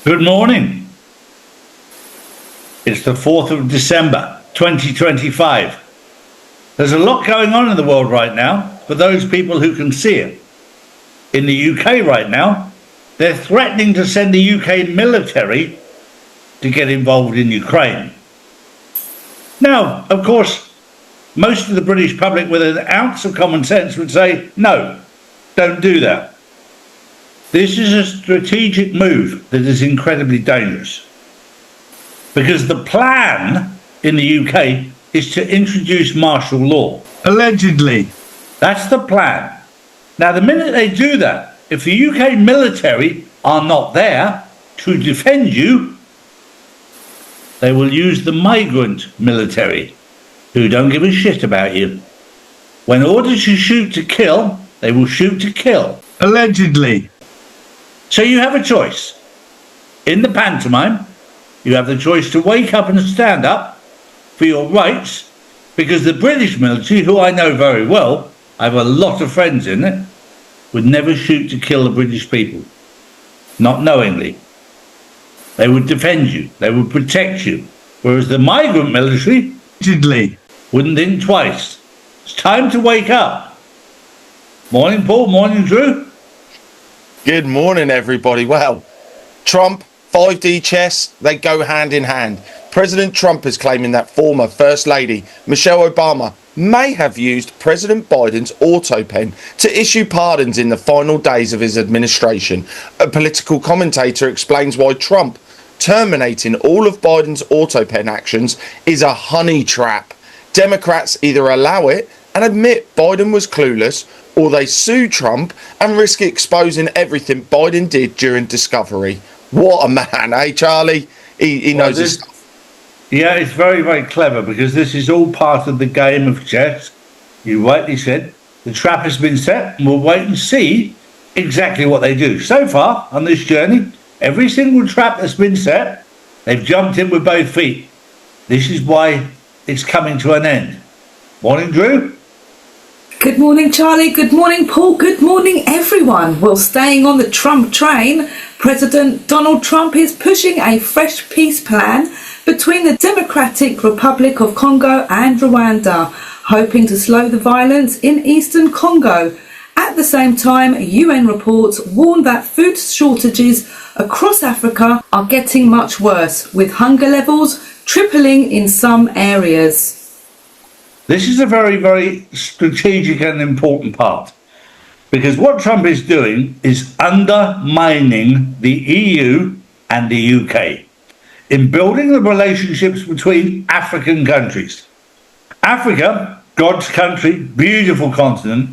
Good morning. It's the 4th of December, 2025. There's a lot going on in the world right now for those people who can see it. In the UK right now, they're threatening to send the UK military to get involved in Ukraine. Now, of course, most of the British public with an ounce of common sense would say, no, don't do that. This is a strategic move that is incredibly dangerous because the plan in the UK is to introduce martial law. Allegedly. That's the plan. Now, the minute they do that, if the UK military are not there to defend you, they will use the migrant military who don't give a shit about you. When ordered to shoot to kill, they will shoot to kill. Allegedly. So you have a choice. In the pantomime, you have the choice to wake up and stand up for your rights, because the British military, who I know very well, I have a lot of friends in it, would never shoot to kill the British people. Not knowingly. They would defend you. They would protect you. Whereas the migrant military Allegedly. wouldn't think twice. It's time to wake up. Morning, Paul. Morning, Drew. Good morning, everybody. Well, Trump, 5D chess, they go hand in hand. President Trump is claiming that former First Lady Michelle Obama may have used President Biden's auto pen to issue pardons in the final days of his administration. A political commentator explains why Trump terminating all of Biden's auto pen actions is a honey trap. Democrats either allow it and admit Biden was clueless, or they sue Trump and risk exposing everything Biden did during discovery. What a man, eh, Charlie? He knows his stuff. Yeah, it's very, very clever because this is all part of the game of chess. You rightly said the trap has been set, and we'll wait and see exactly what they do. So far on this journey, every single trap that's been set, they've jumped in with both feet. This is why it's coming to an end. Morning, Drew. Good morning, Charlie. Good morning, Paul. Good morning, everyone. Well, staying on the Trump train, President Donald Trump is pushing a fresh peace plan between the Democratic Republic of Congo and Rwanda, hoping to slow the violence in eastern Congo. At the same time, UN reports warn that food shortages across Africa are getting much worse, with hunger levels tripling in some areas. This is a very, very strategic and important part, because what Trump is doing is undermining the EU and the UK in building the relationships between African countries. Africa, God's country, beautiful continent,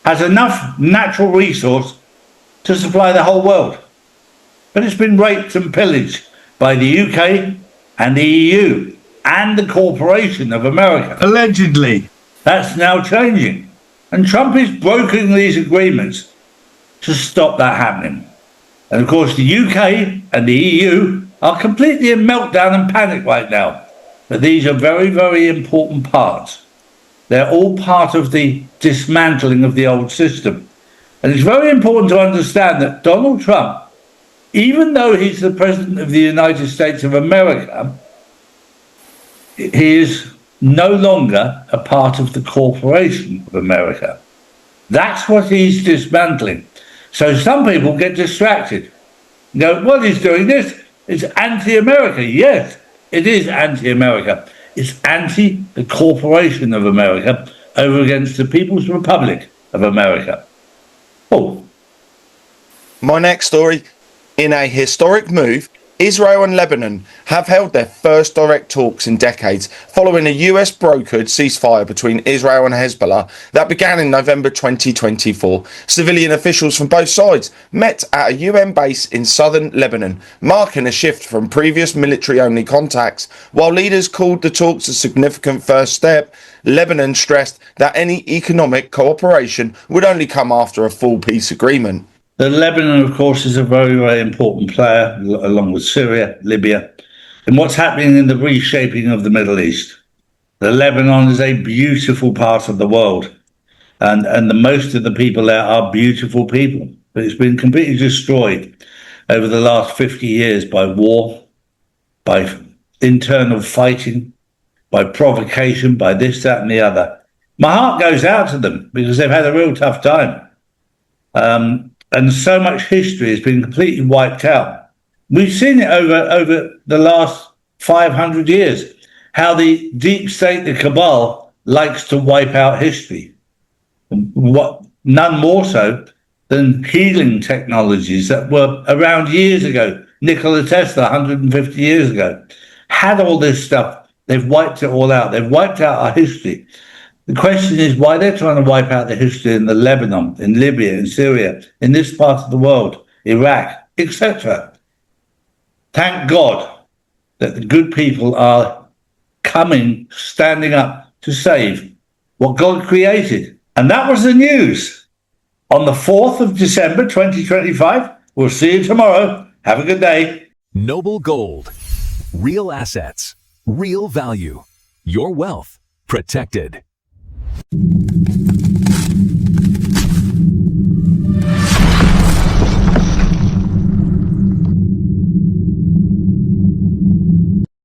has enough natural resource to supply the whole world. But it's been raped and pillaged by the UK and the EU and the Corporation of America. Allegedly. That's now changing. And Trump is brokering these agreements to stop that happening. And of course, the UK and the EU are completely in meltdown and panic right now. But these are very, very important parts. They're all part of the dismantling of the old system. And it's very important to understand that Donald Trump, even though he's the President of the United States of America, he is no longer a part of the Corporation of America. That's what he's dismantling. So some people get distracted. You know, well, he's doing this. It's anti-America. Yes, it is anti-America. It's anti the Corporation of America over against the People's Republic of America. Oh. My next story, in a historic move, Israel and Lebanon have held their first direct talks in decades following a US brokered ceasefire between Israel and Hezbollah that began in November 2024. Civilian officials from both sides met at a UN base in southern Lebanon, marking a shift from previous military-only contacts. While leaders called the talks a significant first step, Lebanon stressed that any economic cooperation would only come after a full peace agreement. Lebanon, of course, is a very, very important player, along with Syria, Libya, in what's happening in the reshaping of the Middle East. Lebanon is a beautiful part of the world, and most of the people there are beautiful people, but it's been completely destroyed over the last 50 years by war, by internal fighting, by provocation, by this, that, and the other. My heart goes out to them because they've had a real tough time. And so much history has been completely wiped out. We've seen it over the last 500 years, how the deep state, the cabal, likes to wipe out history. None more so than healing technologies that were around years ago. Nikola Tesla, 150 years ago, had all this stuff. They've wiped it all out. They've wiped out our history. The question is why they're trying to wipe out the history in the Lebanon, in Libya, in Syria, in this part of the world, Iraq, etc. Thank God that the good people are coming, standing up to save what God created. And that was the news on the 4th of December, 2025. We'll see you tomorrow. Have a good day. Noble Gold. Real assets. Real value. Your wealth protected.